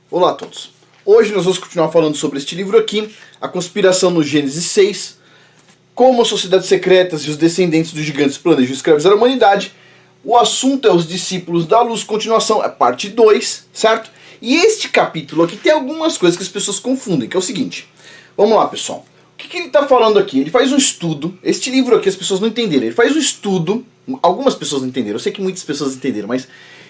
Olá a todos. Hoje nós vamos continuar falando sobre este livro aqui, A Conspiração no Gênesis 6, como as sociedades secretas e os descendentes dos gigantes planejam escravizar a humanidade. O assunto é os discípulos da luz, continuação, é parte 2, certo? E este capítulo aqui tem algumas coisas que as pessoas confundem, que é o seguinte. Vamos lá, pessoal. O que ele está falando aqui? Ele faz um estudo. Este livro aqui as pessoas não entenderam. Ele faz um estudo. Algumas pessoas não entenderam. Eu sei que muitas pessoas entenderam, mas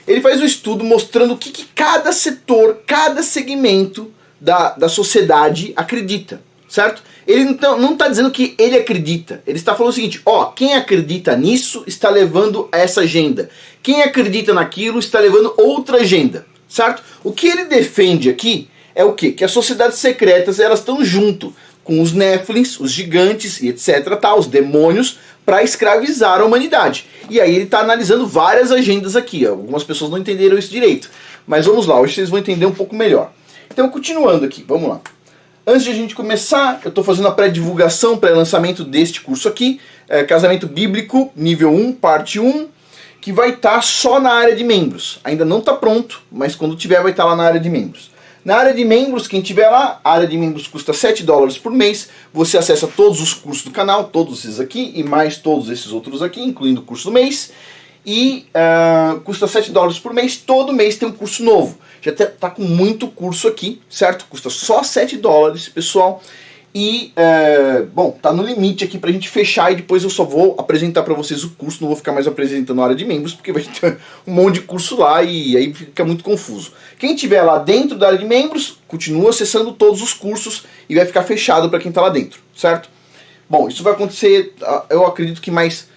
ele faz um estudo mostrando o que cada setor, cada segmento da sociedade acredita, certo? Ele não está dizendo que ele acredita. Ele está falando o seguinte, quem acredita nisso está levando essa agenda. Quem acredita naquilo está levando outra agenda, certo? O que ele defende aqui é o quê? Que as sociedades secretas elas estão junto com os Néfilins, os gigantes e etc, os demônios, para escravizar a humanidade. E aí ele está analisando várias agendas aqui. Algumas pessoas não entenderam isso direito. Mas vamos lá, hoje vocês vão entender um pouco melhor. Então, continuando aqui, vamos lá. Antes de a gente começar, eu estou fazendo a pré-divulgação, pré-lançamento deste curso aqui, Casamento Bíblico, nível 1, parte 1, que vai estar só na área de membros. Ainda não está pronto, mas quando tiver vai estar lá na área de membros. Na área de membros, quem tiver lá, a área de membros custa $7 por mês. Você acessa todos os cursos do canal, todos esses aqui e mais todos esses outros aqui, incluindo o curso do mês. E custa $7 por mês, todo mês tem um curso novo. Já está com muito curso aqui, certo? Custa só $7, pessoal. E, tá no limite aqui pra gente fechar e depois eu só vou apresentar pra vocês o curso, não vou ficar mais apresentando a área de membros, porque vai ter um monte de curso lá e aí fica muito confuso. Quem estiver lá dentro da área de membros, continua acessando todos os cursos e vai ficar fechado pra quem tá lá dentro, certo? Bom, isso vai acontecer, eu acredito que mais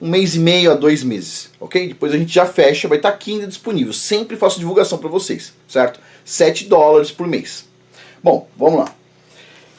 1,5 a 2 meses, ok? Depois a gente já fecha, vai estar aqui ainda disponível, sempre faço divulgação pra vocês, certo? $7 por mês. Bom, vamos lá.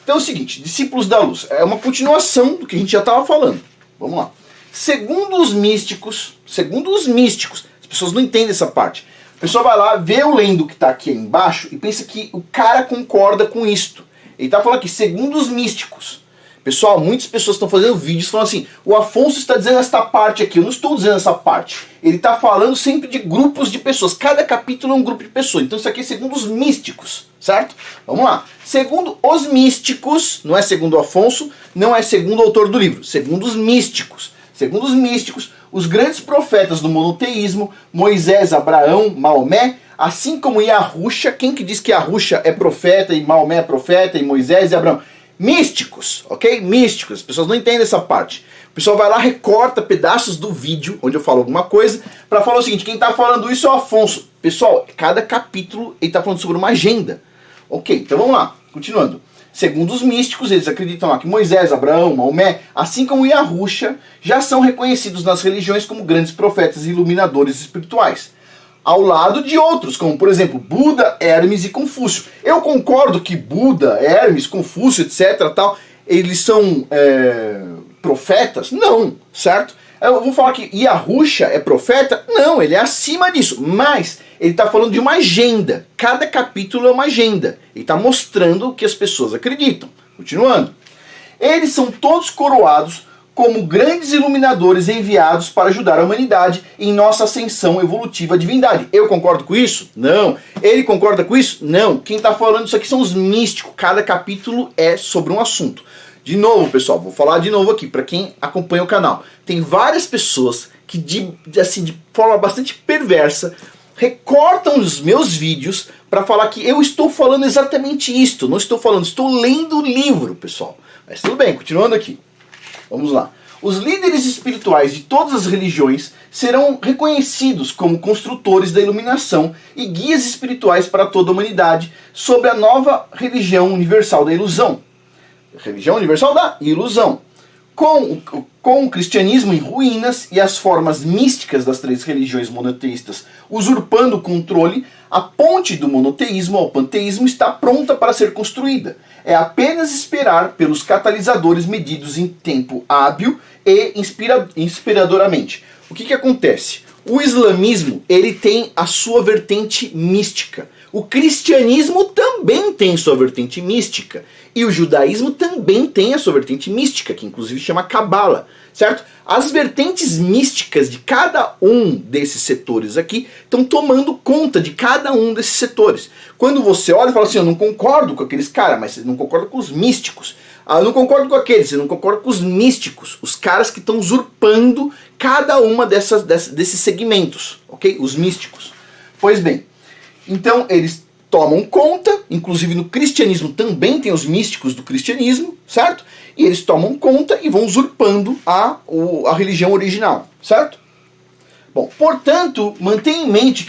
Então é o seguinte, discípulos da luz, é uma continuação do que a gente já estava falando. Vamos lá. Segundo os místicos, as pessoas não entendem essa parte. A pessoa vai lá, vê o lendo que está aqui embaixo e pensa que o cara concorda com isto. Ele está falando aqui, segundo os místicos. Pessoal, muitas pessoas estão fazendo vídeos falando assim, o Afonso está dizendo esta parte aqui, eu não estou dizendo essa parte. Ele está falando sempre de grupos de pessoas, cada capítulo é um grupo de pessoas. Então isso aqui é segundo os místicos, certo? Vamos lá. Segundo os místicos, não é segundo o Afonso, não é segundo o autor do livro, segundo os místicos. Segundo os místicos, os grandes profetas do monoteísmo, Moisés, Abraão, Maomé, assim como Yahusha, quem que diz que Yahusha é profeta e Maomé é profeta e Moisés e Abraão? Místicos, ok? Místicos, as pessoas não entendem essa parte. O pessoal vai lá, recorta pedaços do vídeo, onde eu falo alguma coisa, para falar o seguinte, quem está falando isso é o Afonso. Pessoal, cada capítulo ele está falando sobre uma agenda. Ok, então vamos lá, continuando. Segundo os místicos, eles acreditam lá que Moisés, Abraão, Maomé, assim como Yahusha, já são reconhecidos nas religiões como grandes profetas e iluminadores espirituais. Ao lado de outros, como por exemplo, Buda, Hermes e Confúcio. Eu concordo que Buda, Hermes, Confúcio, etc, eles são profetas? Não, certo? Eu vou falar que Yahusha é profeta? Não, ele é acima disso, mas ele está falando de uma agenda. Cada capítulo é uma agenda. Ele está mostrando o que as pessoas acreditam. Continuando. Eles são todos coroados como grandes iluminadores enviados para ajudar a humanidade em nossa ascensão evolutiva à divindade. Eu concordo com isso? Não. Ele concorda com isso? Não. Quem está falando isso aqui são os místicos. Cada capítulo é sobre um assunto. De novo, pessoal, vou falar de novo aqui, para quem acompanha o canal. Tem várias pessoas que, de forma bastante perversa, recortam os meus vídeos para falar que eu estou falando exatamente isto. Não estou falando, estou lendo o livro, pessoal. Mas tudo bem, continuando aqui. Vamos lá. Os líderes espirituais de todas as religiões serão reconhecidos como construtores da iluminação e guias espirituais para toda a humanidade sobre a nova religião universal da ilusão. Religião universal da ilusão. Com o cristianismo em ruínas e as formas místicas das 3 religiões monoteístas usurpando o controle, a ponte do monoteísmo ao panteísmo está pronta para ser construída. É apenas esperar pelos catalisadores medidos em tempo hábil e inspiradoramente. O que acontece? O islamismo ele tem a sua vertente mística. O cristianismo também também tem sua vertente mística. E o judaísmo também tem a sua vertente mística, que inclusive chama Cabala, certo? As vertentes místicas de cada um desses setores aqui estão tomando conta de cada um desses setores. Quando você olha e fala assim, eu não concordo com aqueles caras, mas você não concorda com os místicos. Ah, eu não concordo com aqueles, você não concorda com os místicos, os caras que estão usurpando cada uma desses segmentos, ok? Os místicos. Pois bem, então eles tomam conta, inclusive no cristianismo também tem os místicos do cristianismo, certo? E eles tomam conta e vão usurpando a religião original, certo? Bom, portanto, mantenha em mente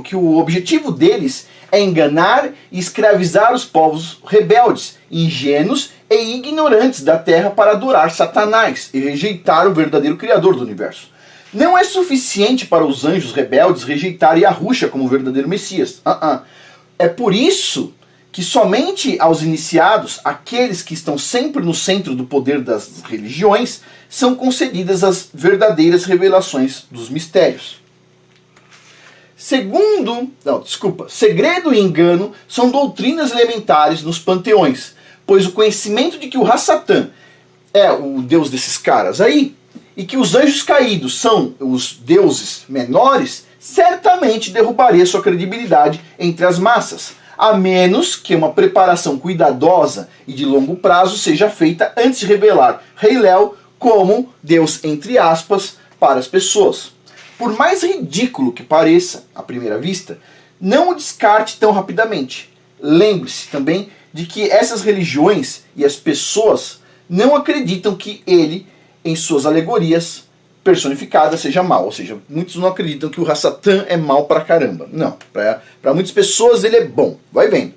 que o objetivo deles é enganar e escravizar os povos rebeldes, ingênuos e ignorantes da terra para adorar Satanás e rejeitar o verdadeiro Criador do universo. Não é suficiente para os anjos rebeldes rejeitarem Yahushua como o verdadeiro Messias. É por isso que somente aos iniciados, aqueles que estão sempre no centro do poder das religiões, são concedidas as verdadeiras revelações dos mistérios. Segredo e engano são doutrinas elementares nos panteões, pois o conhecimento de que o Hassatan é o deus desses caras aí, e que os anjos caídos são os deuses menores, certamente derrubaria sua credibilidade entre as massas, a menos que uma preparação cuidadosa e de longo prazo seja feita antes de revelar Rei Léo como Deus, entre aspas, para as pessoas. Por mais ridículo que pareça, à primeira vista, não o descarte tão rapidamente. Lembre-se também de que essas religiões e as pessoas não acreditam que ele, em suas alegorias personificadas, seja mal. Ou seja, muitos não acreditam que o Hassatan é mal pra caramba. Não, para muitas pessoas ele é bom. Vai vendo.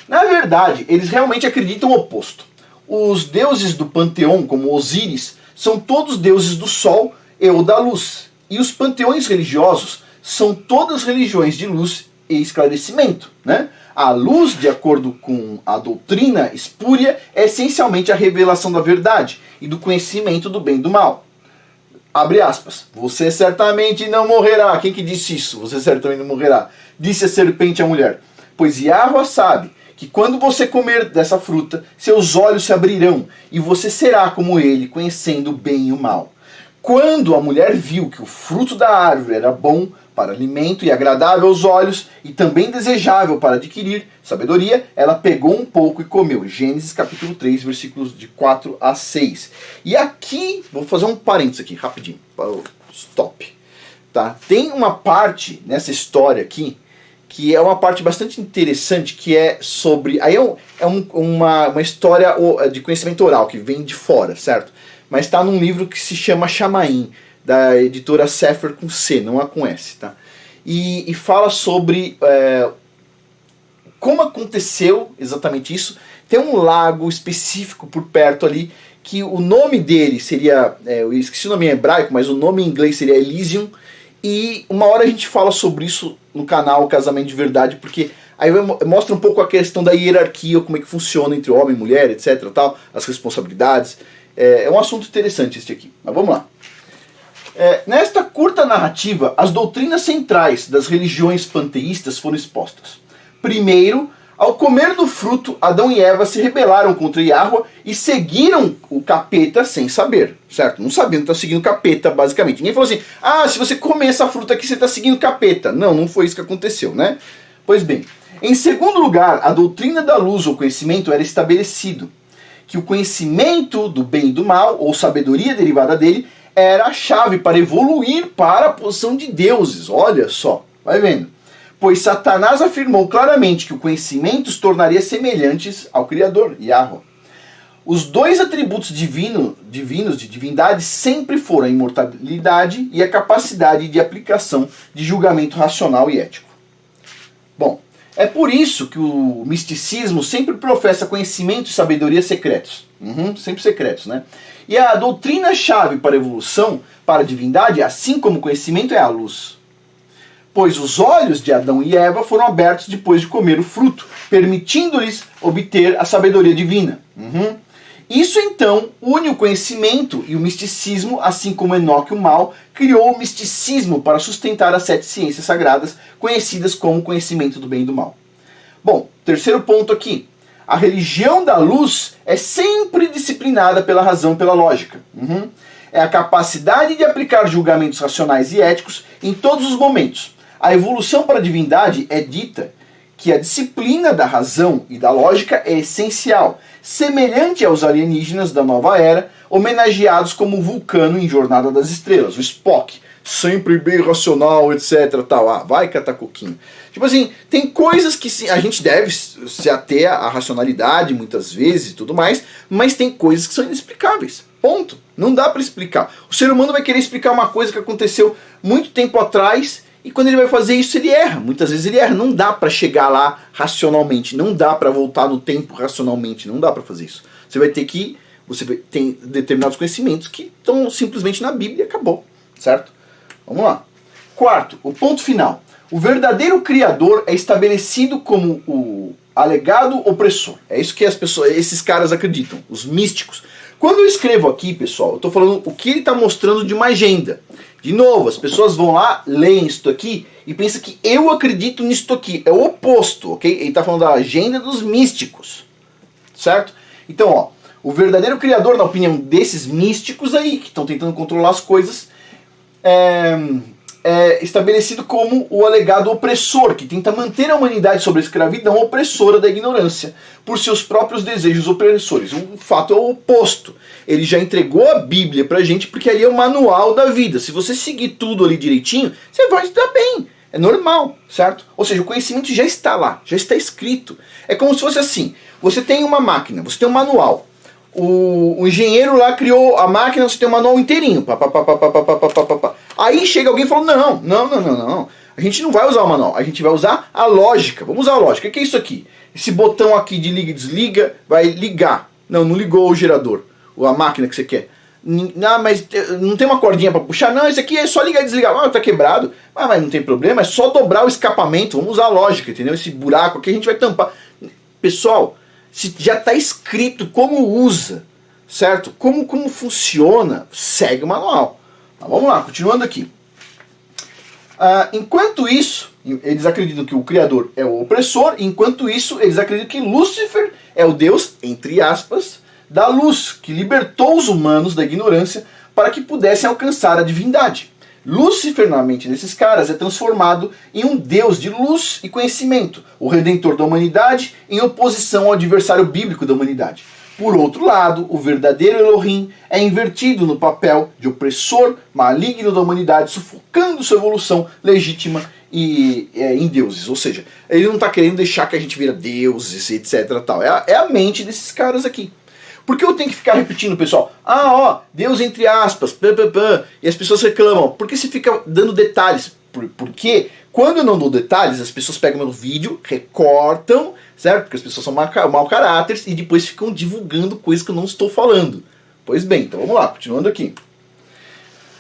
Na verdade, eles realmente acreditam o oposto. Os deuses do panteão, como Osíris, são todos deuses do sol e ou da luz. E os panteões religiosos são todas religiões de luz e esclarecimento, né? A luz, de acordo com a doutrina espúria, é essencialmente a revelação da verdade e do conhecimento do bem e do mal. Abre aspas. Você certamente não morrerá. Quem que disse isso? Você certamente não morrerá. Disse a serpente à mulher. Pois Yahweh sabe que quando você comer dessa fruta, seus olhos se abrirão e você será como ele, conhecendo o bem e o mal. Quando a mulher viu que o fruto da árvore era bom para alimento e agradável aos olhos e também desejável para adquirir sabedoria, ela pegou um pouco e comeu. Gênesis capítulo 3, versículos de 4 a 6. E aqui, vou fazer um parênteses aqui, rapidinho, para o stop. Tá? Tem uma parte nessa história aqui, que é uma parte bastante interessante, que é sobre... Aí uma história de conhecimento oral, que vem de fora, certo? Mas está num livro que se chama Shamaim, da editora Sefer com C, não a com S, tá? E fala sobre como aconteceu exatamente isso. Tem um lago específico por perto ali, que o nome dele seria, eu esqueci o nome em hebraico, mas o nome em inglês seria Elysium, e uma hora a gente fala sobre isso no canal Casamento de Verdade, porque aí mostra um pouco a questão da hierarquia, como é que funciona entre homem e mulher, etc, tal, as responsabilidades. É um assunto interessante este aqui, mas vamos lá. Nesta curta narrativa, as doutrinas centrais das religiões panteístas foram expostas. Primeiro, ao comer do fruto, Adão e Eva se rebelaram contra Yahweh e seguiram o capeta sem saber, certo? Não sabiam que estão seguindo o capeta, basicamente. Ninguém falou assim, se você comer essa fruta aqui, você está seguindo o capeta. Não foi isso que aconteceu, né? Pois bem, em segundo lugar, a doutrina da luz ou conhecimento era estabelecido, que o conhecimento do bem e do mal, ou sabedoria derivada dele, era a chave para evoluir para a posição de deuses. Olha só, vai vendo. Pois Satanás afirmou claramente que o conhecimento os tornaria semelhantes ao Criador, Yahweh. Os dois atributos divinos de divindade sempre foram a imortalidade e a capacidade de aplicação de julgamento racional e ético. Bom, é por isso que o misticismo sempre professa conhecimento e sabedoria secretos. Sempre secretos, né? E a doutrina-chave para a evolução, para a divindade, assim como o conhecimento, é a luz. Pois os olhos de Adão e Eva foram abertos depois de comer o fruto, permitindo-lhes obter a sabedoria divina. Isso então une o conhecimento e o misticismo, assim como Enoque o Mal criou o misticismo para sustentar as 7 ciências sagradas, conhecidas como conhecimento do bem e do mal. Bom, terceiro ponto aqui. A religião da luz é sempre disciplinada pela razão e pela lógica. É a capacidade de aplicar julgamentos racionais e éticos em todos os momentos. A evolução para a divindade é dita que a disciplina da razão e da lógica é essencial, semelhante aos alienígenas da nova era, homenageados como Vulcano em Jornada das Estrelas, o Spock, sempre bem racional, etc. Tal. Ah, vai catar coquinho. Tipo assim, tem coisas que a gente deve se ater à racionalidade muitas vezes e tudo mais, mas tem coisas que são inexplicáveis. Ponto. Não dá para explicar. O ser humano vai querer explicar uma coisa que aconteceu muito tempo atrás e quando ele vai fazer isso ele erra. Muitas vezes ele erra. Não dá para chegar lá racionalmente. Não dá para voltar no tempo racionalmente. Não dá para fazer isso. Você tem determinados conhecimentos que estão simplesmente na Bíblia e acabou. Certo? Vamos lá. Quarto, o ponto final. O verdadeiro Criador é estabelecido como o alegado opressor. É isso que esses caras acreditam, os místicos. Quando eu escrevo aqui, pessoal, eu estou falando o que ele está mostrando de uma agenda. De novo, as pessoas vão lá, leem isso aqui e pensam que eu acredito nisso aqui. É o oposto, ok? Ele está falando da agenda dos místicos. Certo? Então, ó, o verdadeiro Criador, na opinião desses místicos aí, que estão tentando controlar as coisas, é estabelecido como o alegado opressor, que tenta manter a humanidade sob a escravidão opressora da ignorância, por seus próprios desejos opressores. O fato é o oposto. Ele já entregou a Bíblia pra gente, porque ali é o manual da vida. Se você seguir tudo ali direitinho, você vai se dar bem. É normal, certo? Ou seja, o conhecimento já está lá, já está escrito. É como se fosse assim, você tem uma máquina, você tem um manual. O engenheiro lá criou a máquina, você tem o manual inteirinho. Aí chega alguém e fala, não. A gente não vai usar o manual, a gente vai usar a lógica. Vamos usar a lógica. O que é isso aqui? Esse botão aqui de liga e desliga vai ligar. Não ligou o gerador, ou a máquina que você quer. Não, mas não tem uma cordinha para puxar? Não, esse aqui é só ligar e desligar. Ah, tá quebrado. Mas não tem problema, é só dobrar o escapamento. Vamos usar a lógica, entendeu? Esse buraco aqui a gente vai tampar. Pessoal, se já está escrito como usa, certo? Como funciona, segue o manual. Tá, vamos lá, continuando aqui. Enquanto isso, eles acreditam que o Criador é o opressor, enquanto isso, eles acreditam que Lúcifer é o Deus, entre aspas, da luz, que libertou os humanos da ignorância para que pudessem alcançar a divindade. Lúcifer, na mente desses caras, é transformado em um Deus de luz e conhecimento, o redentor da humanidade, em oposição ao adversário bíblico da humanidade. Por outro lado, o verdadeiro Elohim é invertido no papel de opressor maligno da humanidade, sufocando sua evolução legítima em deuses. Ou seja, ele não está querendo deixar que a gente vira deuses, etc. Tal. É a mente desses caras aqui. Por que eu tenho que ficar repetindo, pessoal? Deus entre aspas, e as pessoas reclamam. Por que você fica dando detalhes? Porque quando eu não dou detalhes, as pessoas pegam meu vídeo, recortam, certo? Porque as pessoas são mau caráter e depois ficam divulgando coisas que eu não estou falando. Pois bem, então vamos lá, continuando aqui.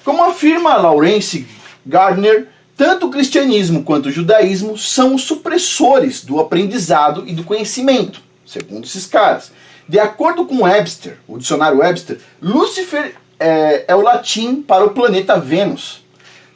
Como afirma Lawrence Gardner, tanto o cristianismo quanto o judaísmo são os supressores do aprendizado e do conhecimento, segundo esses caras. De acordo com Webster, o dicionário Webster, Lúcifer é o latim para o planeta Vênus.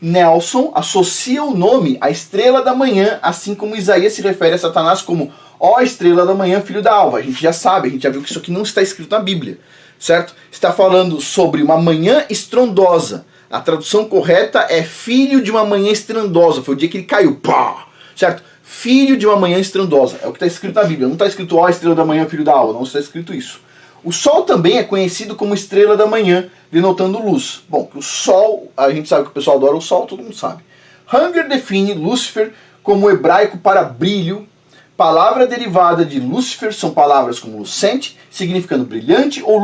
Nelson associa o nome à estrela da manhã, assim como Isaías se refere a Satanás como ó estrela da manhã, filho da alva. A gente já sabe, a gente já viu que isso aqui não está escrito na Bíblia, certo? Está falando sobre uma manhã estrondosa. A tradução correta é filho de uma manhã estrondosa. Foi o dia que ele caiu, pá, certo? Filho de uma manhã estrondosa. É o que está escrito na Bíblia. Não está escrito ó estrela da manhã, filho da alva. Não está escrito isso. O Sol também é conhecido como estrela da manhã, denotando luz. Bom, o Sol, a gente sabe que o pessoal adora o Sol, todo mundo sabe. Hanger define Lúcifer como hebraico para brilho. Palavra derivada de Lúcifer são palavras como lucente, significando brilhante ou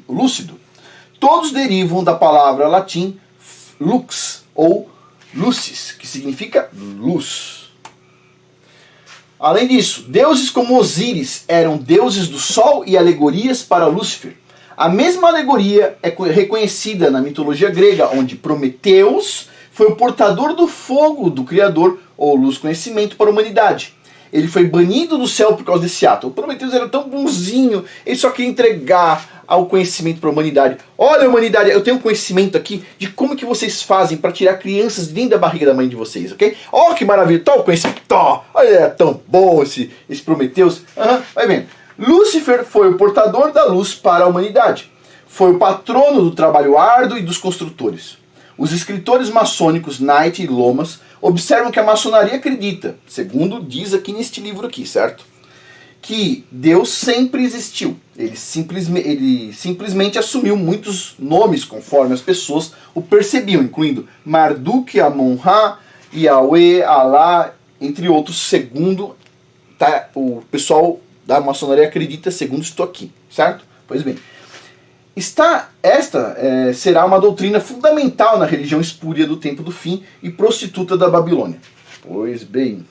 lúcido. Todos derivam da palavra latim lux ou lucis, que significa luz. Além disso, deuses como Osíris eram deuses do sol e alegorias para Lúcifer. A mesma alegoria é reconhecida na mitologia grega, onde Prometeus foi o portador do fogo do Criador, ou luz conhecimento, para a humanidade. Ele foi banido do céu por causa desse ato. O Prometeus era tão bonzinho, ele só queria entregar ao conhecimento para a humanidade. Olha, humanidade, eu tenho um conhecimento aqui de como que vocês fazem para tirar crianças de dentro da barriga da mãe de vocês, ok? Ó, que maravilha, tal conhecimento, olha, é tão bom esse Prometheus. Vai vendo. Lúcifer foi o portador da luz para a humanidade. Foi o patrono do trabalho árduo e dos construtores. Os escritores maçônicos Knight e Lomas observam que a maçonaria acredita, segundo diz aqui neste livro aqui, certo? Que Deus sempre existiu. Ele simplesmente assumiu muitos nomes conforme as pessoas o percebiam, incluindo Marduk, Amon-Ra, Yahweh, Alá, entre outros, segundo o pessoal da maçonaria acredita, segundo estou aqui, certo? Pois bem, esta será uma doutrina fundamental na religião espúria do tempo do fim e prostituta da Babilônia. Pois bem,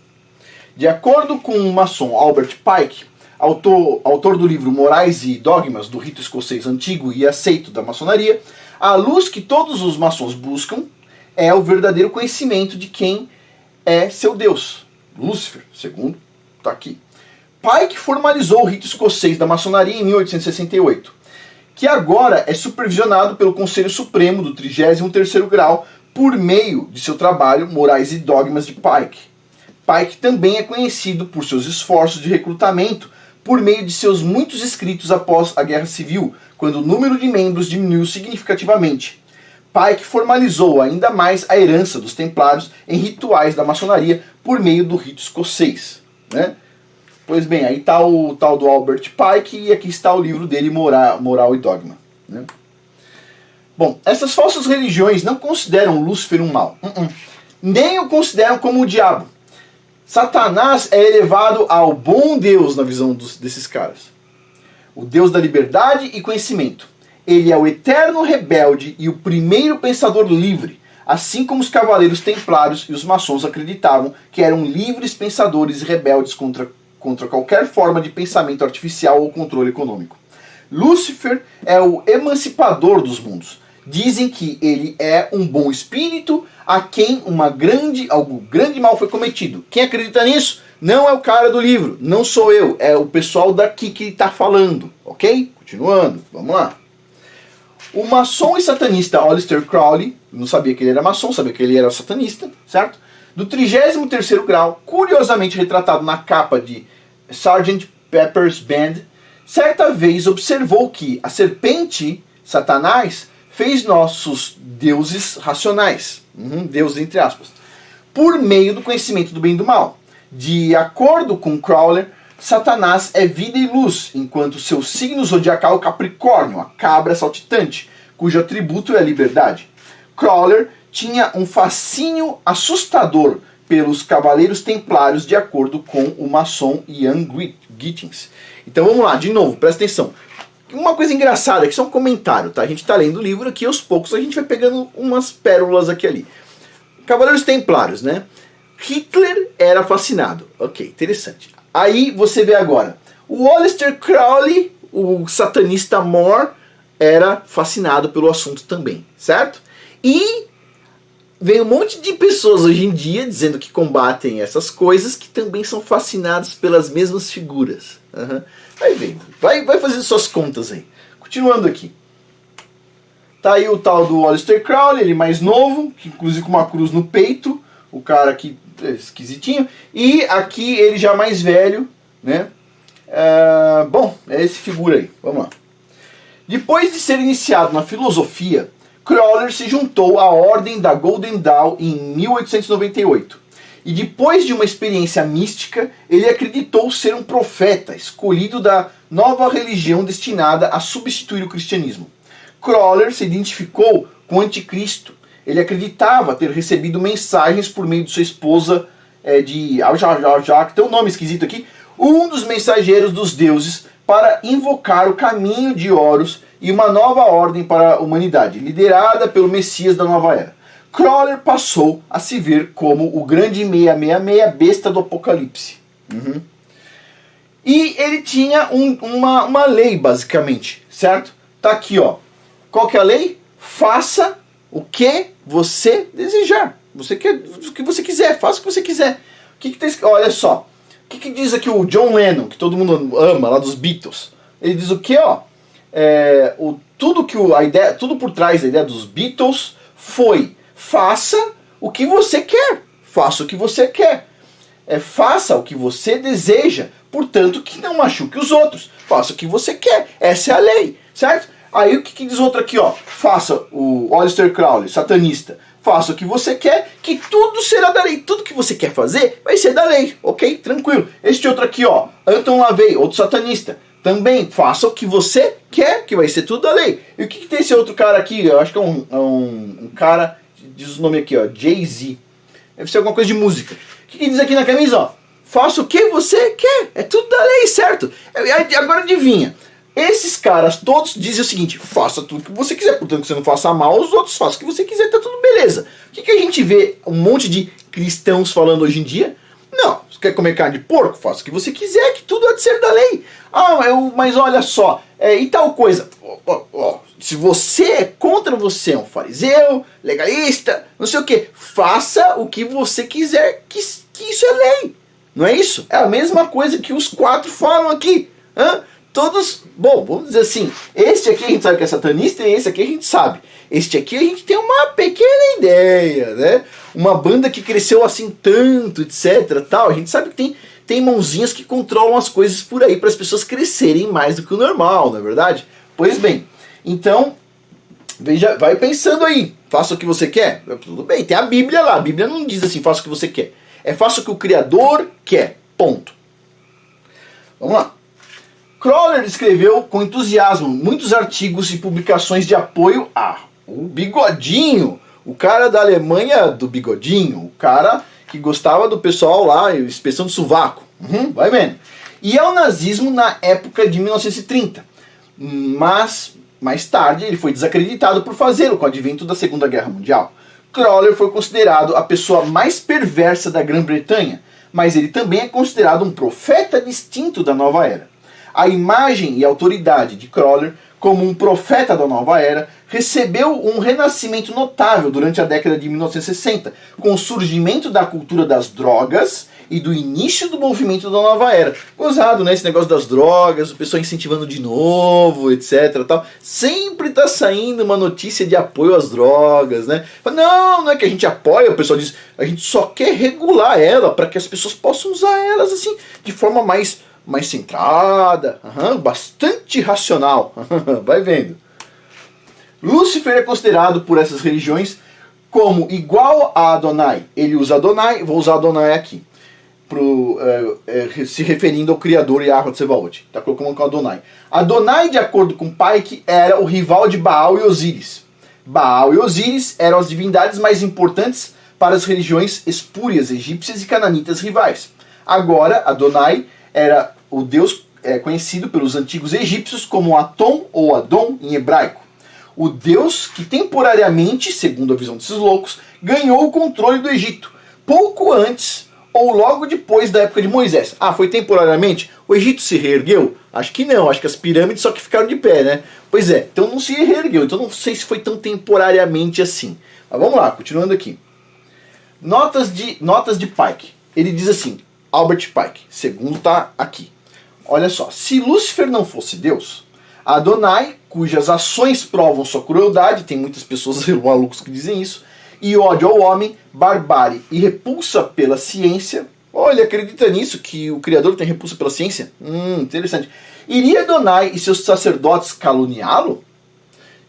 de acordo com o maçom Albert Pike, autor do livro Morais e Dogmas do Rito Escocês Antigo e Aceito da Maçonaria, a luz que todos os maçons buscam é o verdadeiro conhecimento de quem é seu Deus, Lúcifer, segundo está aqui. Pike formalizou o rito escocês da maçonaria em 1868, que agora é supervisionado pelo Conselho Supremo do 33º grau por meio de seu trabalho Morais e Dogmas de Pike. Pike também é conhecido por seus esforços de recrutamento por meio de seus muitos escritos após a Guerra Civil, quando o número de membros diminuiu significativamente. Pike formalizou ainda mais a herança dos templários em rituais da maçonaria por meio do rito escocês, né? Pois bem, aí está o tal do Albert Pike e aqui está o livro dele, Moral e Dogma, né? Bom, essas falsas religiões não consideram Lúcifer um mal, nem o consideram como o diabo. Satanás é elevado ao bom Deus na visão desses caras. O Deus da liberdade e conhecimento. Ele é o eterno rebelde e o primeiro pensador livre, assim como os cavaleiros templários e os maçons acreditavam que eram livres pensadores e rebeldes contra qualquer forma de pensamento artificial ou controle econômico. Lúcifer é o emancipador dos mundos. Dizem que ele é um bom espírito a quem algo grande mal foi cometido. Quem acredita nisso não é o cara do livro, não sou eu, é o pessoal daqui que está falando, ok? Continuando, vamos lá. O maçom e satanista Aleister Crowley, não sabia que ele era maçom, sabia que ele era satanista, certo? Do 33º grau, curiosamente retratado na capa de Sgt. Pepper's Band, certa vez observou que a serpente, Satanás, fez nossos deuses racionais, deuses entre aspas, por meio do conhecimento do bem e do mal. De acordo com Crowley, Satanás é vida e luz, enquanto seu signo zodiacal é o Capricórnio, a cabra saltitante, cujo atributo é a liberdade. Crowley tinha um fascínio assustador pelos cavaleiros templários, de acordo com o maçom Ian Gittins. Então vamos lá, de novo, presta atenção. Uma coisa engraçada, que isso é um comentário, tá? A gente está lendo o livro aqui, aos poucos a gente vai pegando umas pérolas aqui e ali. Cavaleiros Templários, né? Hitler era fascinado. Ok, interessante. Aí você vê agora, o Aleister Crowley, o satanista Moore, era fascinado pelo assunto também, certo? E vem um monte de pessoas hoje em dia dizendo que combatem essas coisas, que também são fascinados pelas mesmas figuras. Vai vendo, vai fazendo suas contas aí. Continuando aqui. Tá aí o tal do Aleister Crowley, ele mais novo, que inclusive com uma cruz no peito, o cara aqui é esquisitinho. E aqui ele já mais velho, né? Bom, é esse figura aí, vamos lá. Depois de ser iniciado na filosofia, Crowley se juntou à Ordem da Golden Dawn em 1898. E depois de uma experiência mística, ele acreditou ser um profeta escolhido da nova religião destinada a substituir o cristianismo. Crowley se identificou com o anticristo. Ele acreditava ter recebido mensagens por meio de sua esposa que tem um nome esquisito aqui, um dos mensageiros dos deuses, para invocar o caminho de Horus e uma nova ordem para a humanidade, liderada pelo Messias da nova era. Crowley passou a se ver como o grande 666, besta do Apocalipse. E ele tinha uma lei, basicamente, certo? Tá aqui, ó. Qual que é a lei? Faça o que você desejar. O que você quiser, faça o que você quiser. Olha só. O que diz aqui o John Lennon, que todo mundo ama, lá dos Beatles? Ele diz o que, ó? tudo por trás da ideia dos Beatles foi: faça o que você quer, faça o que você quer, faça o que você deseja, portanto que não machuque os outros, faça o que você quer, essa é a lei, certo? Aí o que diz outro aqui, ó? Faça, o Aleister Crowley, satanista, faça o que você quer, que tudo será da lei. Tudo que você quer fazer vai ser da lei, ok? Tranquilo. Este outro aqui, ó, Anton LaVey, outro satanista, também faça o que você quer, que vai ser tudo da lei. E o que tem esse outro cara aqui? Eu acho que é um cara, diz o nome aqui, ó, Jay-Z. Deve ser alguma coisa de música. O que diz aqui na camisa, ó? Faça o que você quer, é tudo da lei, certo? Agora adivinha. Esses caras todos dizem o seguinte: faça tudo que você quiser, portanto que você não faça mal aos outros, faça o que você quiser, tá tudo beleza. O que a gente vê um monte de cristãos falando hoje em dia? Não, você quer comer carne de porco? Faça o que você quiser, que tudo há de ser da lei. Mas olha só, e tal coisa. Se você é contra, você é um fariseu, legalista, não sei o que, faça o que você quiser, que isso é lei. Não é isso? É a mesma coisa que os 4 falam aqui. Todos, bom, vamos dizer assim, este aqui a gente sabe que é satanista e esse aqui a gente sabe. Este aqui a gente tem uma pequena ideia, né? Uma banda que cresceu assim tanto, etc, tal. A gente sabe que tem mãozinhas que controlam as coisas por aí para as pessoas crescerem mais do que o normal, não é verdade? Pois bem, então, veja, vai pensando aí, faça o que você quer. Tudo bem, tem a Bíblia lá, a Bíblia não diz assim, faça o que você quer. Faça o que o Criador quer, ponto. Vamos lá. Crowler escreveu com entusiasmo muitos artigos e publicações de apoio o Bigodinho, o cara da Alemanha do Bigodinho, o cara que gostava do pessoal lá, inspeção do sovaco, vai vendo. E ao nazismo na época de 1930, mas mais tarde ele foi desacreditado por fazê-lo com o advento da Segunda Guerra Mundial. Crowler foi considerado a pessoa mais perversa da Grã-Bretanha, mas ele também é considerado um profeta distinto da nova era. A imagem e autoridade de Crowler como um profeta da nova era recebeu um renascimento notável durante a década de 1960, com o surgimento da cultura das drogas e do início do movimento da nova era. Gozado, né? Esse negócio das drogas, o pessoal incentivando de novo, etc. Tal. Sempre tá saindo uma notícia de apoio às drogas, né? Não é que a gente apoia, o pessoal diz, a gente só quer regular ela para que as pessoas possam usar elas assim, de forma mais centrada, bastante racional. Vai vendo. Lúcifer é considerado por essas religiões como igual a Adonai. Ele usa Adonai, vou usar Adonai aqui, se referindo ao Criador Yahweh Tsevaot. Está colocando com Adonai. Adonai, de acordo com Pike, era o rival de Baal e Osíris. Baal e Osíris eram as divindades mais importantes para as religiões espúrias egípcias e cananitas rivais. Agora, Adonai era o deus conhecido pelos antigos egípcios como Atom ou Adon em hebraico. O deus que temporariamente, segundo a visão desses loucos, ganhou o controle do Egito, pouco antes ou logo depois da época de Moisés. Foi temporariamente? O Egito se reergueu? Acho que não, acho que as pirâmides só que ficaram de pé, né? Pois é, então não se reergueu, então não sei se foi tão temporariamente assim. Mas vamos lá, continuando aqui. Notas de Pike. Ele diz assim, Albert Pike, segundo está aqui. Olha só, se Lúcifer não fosse Deus, Adonai, cujas ações provam sua crueldade, tem muitas pessoas malucos que dizem isso, e ódio ao homem, barbárie e repulsa pela ciência. Olha, acredita nisso, que o Criador tem repulsa pela ciência? Interessante. Iria Adonai e seus sacerdotes caluniá-lo?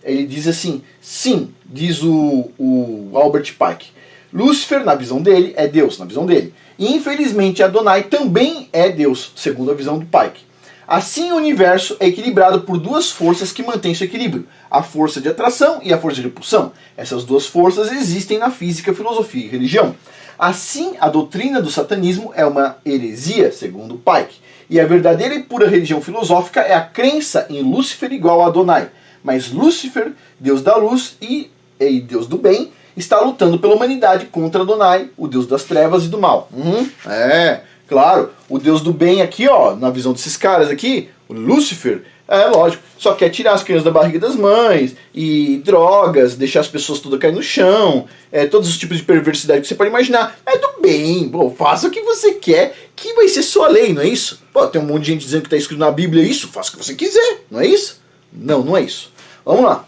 Ele diz assim, sim, diz o Albert Pike. Lúcifer, na visão dele, é Deus, na visão dele. E infelizmente Adonai também é Deus, segundo a visão do Pike. Assim o universo é equilibrado por duas forças que mantêm seu equilíbrio, a força de atração e a força de repulsão. Essas duas forças existem na física, filosofia e religião. Assim, a doutrina do satanismo é uma heresia, segundo Pike. E a verdadeira e pura religião filosófica é a crença em Lúcifer igual a Adonai. Mas Lúcifer, Deus da luz e Deus do bem, está lutando pela humanidade contra Adonai, o Deus das trevas e do mal. Claro, o Deus do bem aqui, ó, na visão desses caras aqui, o Lúcifer, lógico, só quer tirar as crianças da barriga das mães, e drogas, deixar as pessoas tudo cair no chão, todos os tipos de perversidade que você pode imaginar. É do bem, faça o que você quer, que vai ser sua lei, não é isso? Tem um monte de gente dizendo que está escrito na Bíblia isso, faça o que você quiser, não é isso? Não, não é isso. Vamos lá.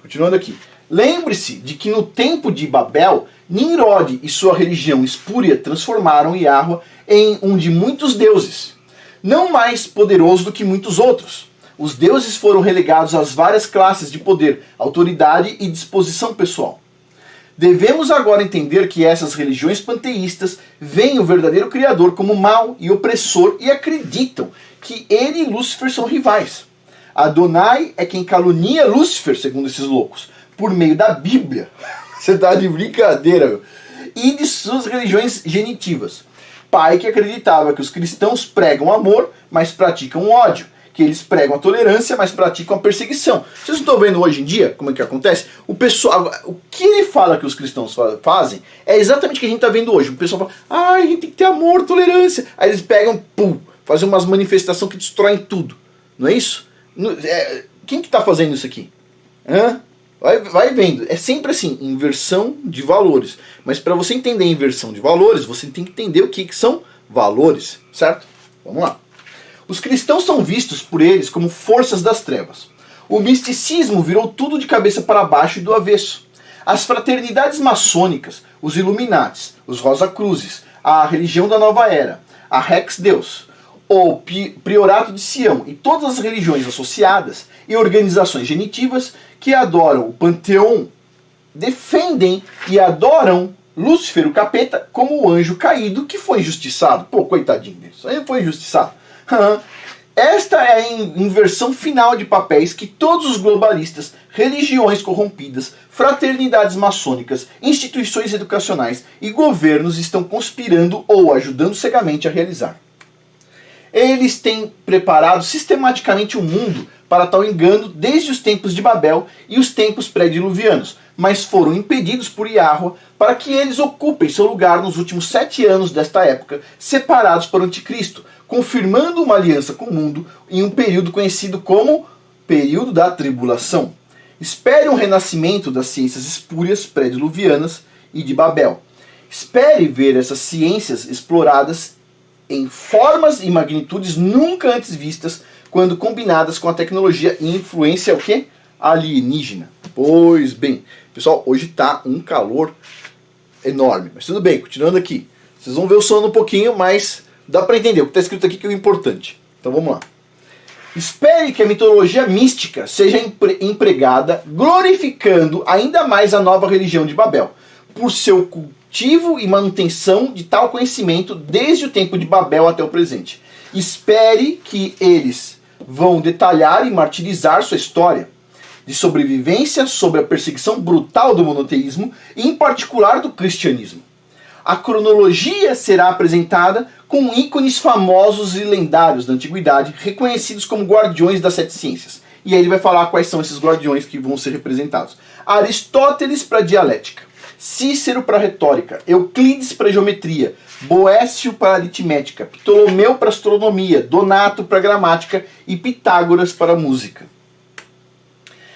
Continuando aqui. Lembre-se de que no tempo de Babel, Nimrod e sua religião espúria transformaram Yahweh em um de muitos deuses, não mais poderoso do que muitos outros. Os deuses foram relegados às várias classes de poder, autoridade e disposição pessoal. Devemos agora entender que essas religiões panteístas veem o verdadeiro Criador como mau e opressor e acreditam que ele e Lúcifer são rivais. Adonai é quem calunia Lúcifer, segundo esses loucos, por meio da Bíblia. Você tá de brincadeira, meu. E de suas religiões genitivas. Pai que acreditava que os cristãos pregam amor, mas praticam ódio. Que eles pregam a tolerância, mas praticam a perseguição. Vocês não estão vendo hoje em dia como é que acontece? O pessoal, o que ele fala que os cristãos fazem é exatamente o que a gente está vendo hoje. O pessoal fala, a gente tem que ter amor, tolerância. Aí eles pegam, pum, fazem umas manifestações que destroem tudo. Não é isso? Quem que está fazendo isso aqui? Hã? Vai vendo. É sempre assim, inversão de valores. Mas para você entender a inversão de valores, você tem que entender o que são valores, certo? Vamos lá. Os cristãos são vistos por eles como forças das trevas. O misticismo virou tudo de cabeça para baixo e do avesso. As fraternidades maçônicas, os Illuminates, os Rosa-Cruzes, a religião da nova era, a Rex Deus, o Priorato de Sião e todas as religiões associadas e organizações genitivas que adoram o panteão defendem e adoram Lúcifer, o capeta, como o anjo caído que foi injustiçado. Pô, coitadinho dele, isso aí foi injustiçado. Esta é a inversão final de papéis que todos os globalistas, religiões corrompidas, fraternidades maçônicas, instituições educacionais e governos estão conspirando ou ajudando cegamente a realizar. Eles têm preparado sistematicamente o mundo para tal engano desde os tempos de Babel e os tempos pré-diluvianos, mas foram impedidos por Yahweh para que eles ocupem seu lugar nos últimos 7 anos desta época, separados para o anticristo, confirmando uma aliança com o mundo em um período conhecido como período da tribulação. Espere um renascimento das ciências espúrias pré-diluvianas e de Babel. Espere ver essas ciências exploradas em formas e magnitudes nunca antes vistas quando combinadas com a tecnologia e influência o quê? Alienígena. Pois bem, pessoal, hoje tá um calor enorme, mas tudo bem, continuando aqui. Vocês vão ver o sono um pouquinho, mas dá para entender o que está escrito aqui que é o importante. Então vamos lá. Espere que a mitologia mística seja empregada glorificando ainda mais a nova religião de Babel, por seu cultivo e manutenção de tal conhecimento desde o tempo de Babel até o presente. Espere que eles vão detalhar e martirizar sua história de sobrevivência sobre a perseguição brutal do monoteísmo e em particular do cristianismo. A cronologia será apresentada com ícones famosos e lendários da antiguidade, reconhecidos como guardiões das 7 ciências. E aí ele vai falar quais são esses guardiões que vão ser representados. Aristóteles para dialética, Cícero para retórica, Euclides para geometria, Boécio para aritmética, Ptolomeu para astronomia, Donato para gramática e Pitágoras para música.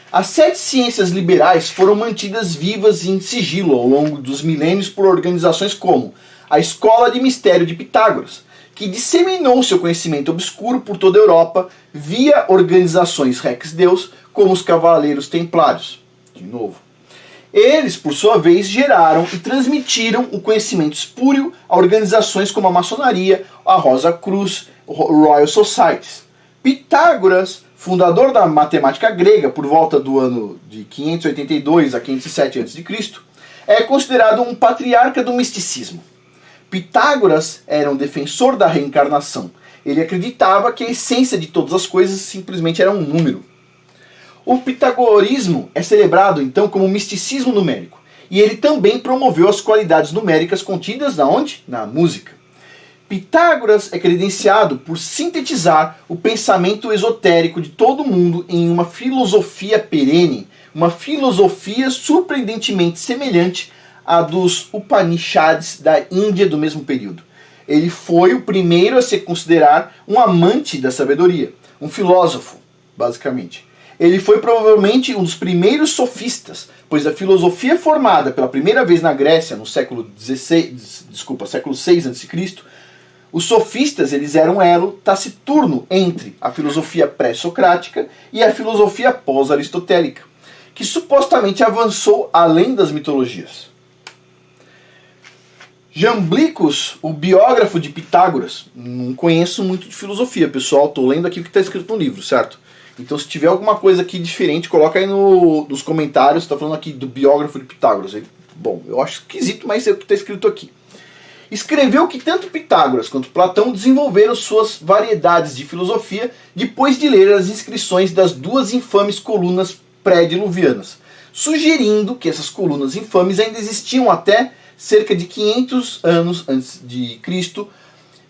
As 7 ciências liberais foram mantidas vivas em sigilo ao longo dos milênios por organizações como a Escola de Mistério de Pitágoras, que disseminou seu conhecimento obscuro por toda a Europa via organizações Rex Deus, como os Cavaleiros Templários. De novo. Eles, por sua vez, geraram e transmitiram o conhecimento espúrio a organizações como a maçonaria, a Rosa Cruz, Royal Societies. Pitágoras, fundador da matemática grega por volta do ano de 582 a 507 a.C., é considerado um patriarca do misticismo. Pitágoras era um defensor da reencarnação. Ele acreditava que a essência de todas as coisas simplesmente era um número. O pitagorismo é celebrado então como misticismo numérico, e ele também promoveu as qualidades numéricas contidas na onde? Na música. Pitágoras é credenciado por sintetizar o pensamento esotérico de todo mundo em uma filosofia perene, uma filosofia surpreendentemente semelhante à dos Upanishads da Índia do mesmo período. Ele foi o primeiro a se considerar um amante da sabedoria, um filósofo, basicamente. Ele foi provavelmente um dos primeiros sofistas, pois a filosofia formada pela primeira vez na Grécia no século VI a.C., Os sofistas, eles eram um elo taciturno entre a filosofia pré-socrática e a filosofia pós-aristotélica, que supostamente avançou além das mitologias. Jamblicus, o biógrafo de Pitágoras, não conheço muito de filosofia, pessoal, estou lendo aqui o que está escrito no livro, certo? Então se tiver alguma coisa aqui diferente, coloca aí nos comentários, está falando aqui do biógrafo de Pitágoras. Bom, eu acho esquisito, mas é o que está escrito aqui. Escreveu que tanto Pitágoras quanto Platão desenvolveram suas variedades de filosofia depois de ler as inscrições das duas infames colunas pré-diluvianas, sugerindo que essas colunas infames ainda existiam até cerca de 500 anos antes de Cristo,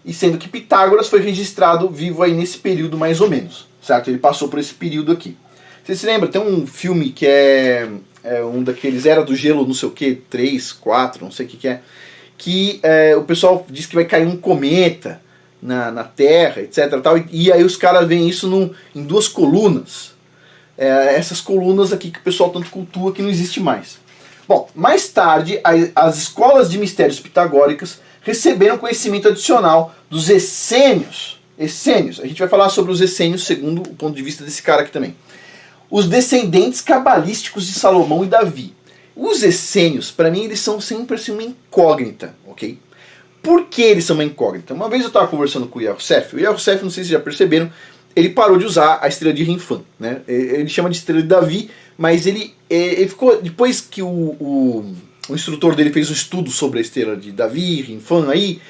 e sendo que Pitágoras foi registrado vivo aí nesse período mais ou menos, certo? Ele passou por esse período aqui. Você se lembra? Tem um filme que é um daqueles Era do Gelo, não sei o que, 3, 4, não sei o que é, que o pessoal diz que vai cair um cometa na Terra, etc. Tal, e aí os caras veem isso em duas colunas. Essas colunas aqui que o pessoal tanto cultua que não existe mais. Bom, mais tarde, as escolas de mistérios pitagóricas receberam conhecimento adicional dos essênios. Essênios, a gente vai falar sobre os essênios segundo o ponto de vista desse cara aqui também. Os descendentes cabalísticos de Salomão e Davi. Os essênios, para mim, eles são sempre assim, uma incógnita, ok? Por que eles são uma incógnita? Uma vez eu estava conversando com o Yahussef, não sei se vocês já perceberam, ele parou de usar a estrela de Rinfan, né? Ele chama de estrela de Davi, mas ele ficou, depois que o instrutor dele fez um estudo sobre a estrela de Davi, Rinfan, aí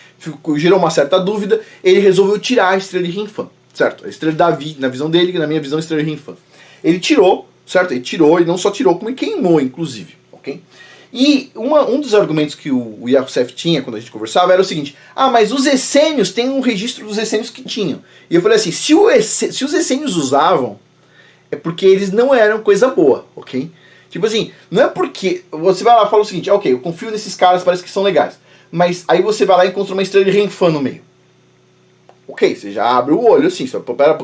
gerou uma certa dúvida, ele resolveu tirar a estrela de Rinfan, certo? A estrela de Davi, na visão dele, na minha visão, a estrela de Rinfan. Ele tirou, certo? Ele tirou, e não só tirou, como ele queimou, inclusive. Okay? E um dos argumentos que o Yahussef tinha quando a gente conversava era o seguinte: mas os essênios têm um registro dos essênios que tinham. E eu falei assim, se os essênios usavam, é porque eles não eram coisa boa, ok? Tipo assim, não é porque você vai lá e fala o seguinte, ok, eu confio nesses caras, parece que são legais, mas aí você vai lá e encontra uma estrela de Renfan no meio. Ok, você já abre o olho assim, só pera.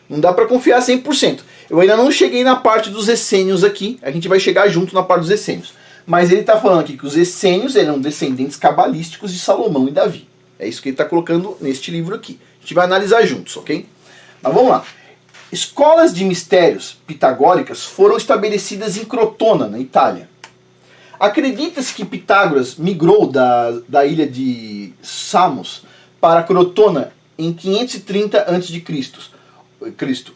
Não dá pra confiar 100%. Eu ainda não cheguei na parte dos essênios aqui. A gente vai chegar junto na parte dos essênios. Mas ele está falando aqui que os essênios eram descendentes cabalísticos de Salomão e Davi. É isso que ele está colocando neste livro aqui. A gente vai analisar juntos, ok? Mas vamos lá. Escolas de mistérios pitagóricas foram estabelecidas em Crotona, na Itália. Acredita-se que Pitágoras migrou da ilha de Samos para Crotona em 530 a.C.,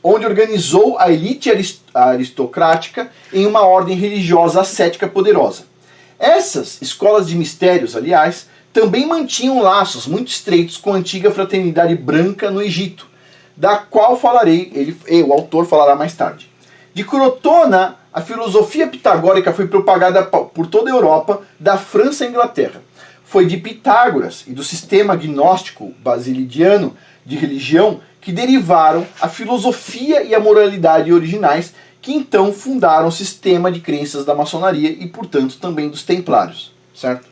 onde organizou a elite aristocrática em uma ordem religiosa ascética poderosa. Essas escolas de mistérios, aliás, também mantinham laços muito estreitos com a antiga fraternidade branca no Egito, da qual falarei, o autor falará mais tarde. De Crotona, a filosofia pitagórica foi propagada por toda a Europa, da França à Inglaterra. Foi de Pitágoras e do sistema gnóstico basilidiano de religião que derivaram a filosofia e a moralidade originais, que então fundaram o sistema de crenças da maçonaria e, portanto, também dos templários, certo?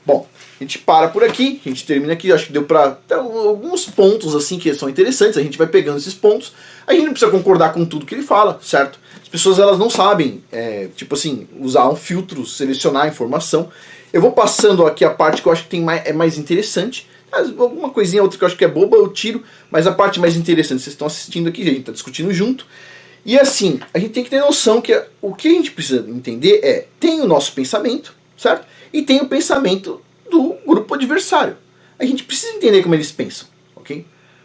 Bom, a gente para por aqui, a gente termina aqui, acho que deu para alguns pontos assim que são interessantes, a gente vai pegando esses pontos, a gente não precisa concordar com tudo que ele fala, certo? As pessoas elas não sabem, tipo assim, usar um filtro, selecionar a informação. Eu vou passando aqui a parte que eu acho que é mais interessante. Alguma coisinha outra que eu acho que é boba, eu tiro, mas a parte mais interessante, vocês estão assistindo aqui, a gente está discutindo junto. E assim, a gente tem que ter noção que o que a gente precisa entender tem o nosso pensamento, certo? E tem o pensamento do grupo adversário. A gente precisa entender como eles pensam, ok?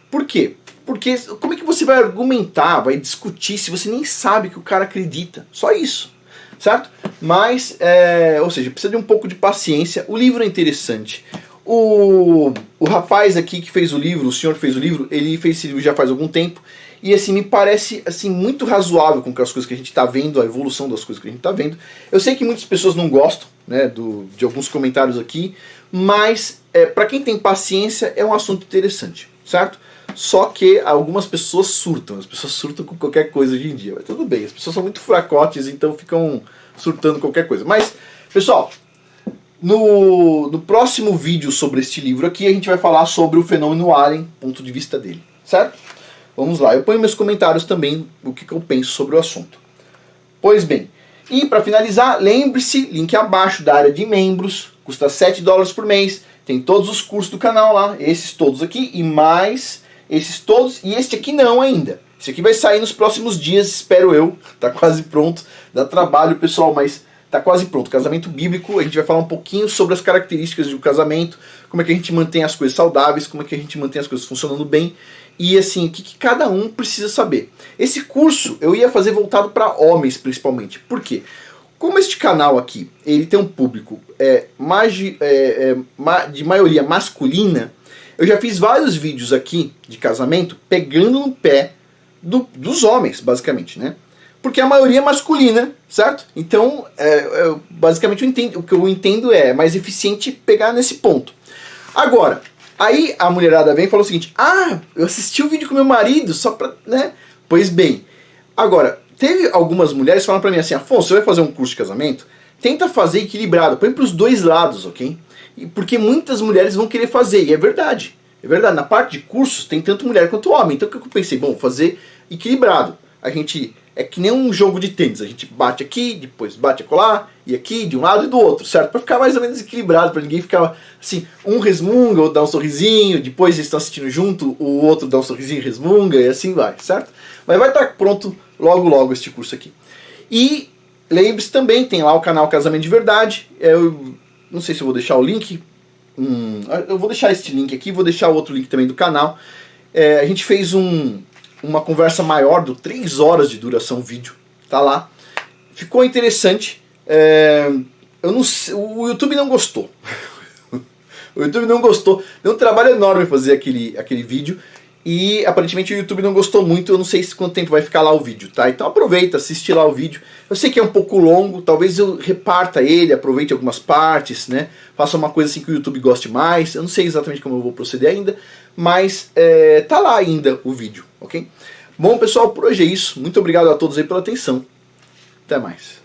Por quê? Porque como é que você vai argumentar, vai discutir, se você nem sabe que o cara acredita? Só isso, certo? Mas, ou seja, precisa de um pouco de paciência. O livro é interessante. O rapaz aqui que fez o livro, o senhor que fez o livro, ele fez esse livro já faz algum tempo. E assim, me parece assim, muito razoável com as coisas que a gente está vendo, a evolução das coisas que a gente está vendo. Eu sei que muitas pessoas não gostam, né, de alguns comentários aqui, mas para quem tem paciência é um assunto interessante, certo? Só que algumas pessoas surtam, as pessoas surtam com qualquer coisa hoje em dia. Mas tudo bem, as pessoas são muito fracotes, então ficam surtando qualquer coisa. Mas, pessoal, no próximo vídeo sobre este livro aqui, a gente vai falar sobre o fenômeno Alien, ponto de vista dele, certo? Vamos lá, eu ponho meus comentários também, o que eu penso sobre o assunto. Pois bem, e para finalizar, lembre-se, link abaixo da área de membros, custa $7 por mês, Tem todos os cursos do canal lá, esses todos aqui e mais esses todos, e este aqui não ainda. Esse aqui vai sair nos próximos dias, espero eu. Tá quase pronto, dá trabalho pessoal, mas tá quase pronto. Casamento bíblico, a gente vai falar um pouquinho sobre as características do casamento, como é que a gente mantém as coisas saudáveis, como é que a gente mantém as coisas funcionando bem, e assim, o que cada um precisa saber. Esse curso eu ia fazer voltado para homens principalmente. Por quê? Como este canal aqui, ele tem um público de maioria masculina, eu já fiz vários vídeos aqui de casamento pegando no pé dos homens, basicamente, né? Porque a maioria é masculina, certo? Então, basicamente o que eu entendo é mais eficiente pegar nesse ponto. Agora, aí a mulherada vem e fala o seguinte: ah, eu assisti o vídeo com meu marido só pra, né? Pois bem, agora, teve algumas mulheres que falaram pra mim assim: Afonso, você vai fazer um curso de casamento? Tenta fazer equilibrado, põe pros dois lados, ok? Porque muitas mulheres vão querer fazer, e é verdade. É verdade, na parte de cursos tem tanto mulher quanto homem. Então o que eu pensei? Bom, fazer equilibrado. A gente é que nem um jogo de tênis. A gente bate aqui, depois bate acolá, e aqui, de um lado e do outro, certo? Para ficar mais ou menos equilibrado, para ninguém ficar assim, um resmunga ou dá um sorrisinho, depois eles estão assistindo junto, o outro dá um sorrisinho e resmunga, e assim vai, certo? Mas vai estar pronto logo logo este curso aqui. E lembre-se também, tem lá o canal Casamento de Verdade. Eu não sei se eu vou deixar o link. Eu vou deixar este link aqui, vou deixar outro link também do canal. A gente fez uma conversa maior, de 3 horas de duração o vídeo, tá lá. Ficou interessante. Eu não sei, o YouTube não gostou. O YouTube não gostou. Deu um trabalho enorme fazer aquele vídeo. E aparentemente o YouTube não gostou muito. Eu não sei quanto tempo vai ficar lá o vídeo, tá? Então aproveita, assiste lá o vídeo. Eu sei que é um pouco longo, talvez eu reparta ele, aproveite algumas partes, né? Faça uma coisa assim que o YouTube goste mais. Eu não sei exatamente como eu vou proceder ainda, mas tá lá ainda o vídeo, ok? Bom, pessoal, por hoje é isso. Muito obrigado a todos aí pela atenção. Até mais.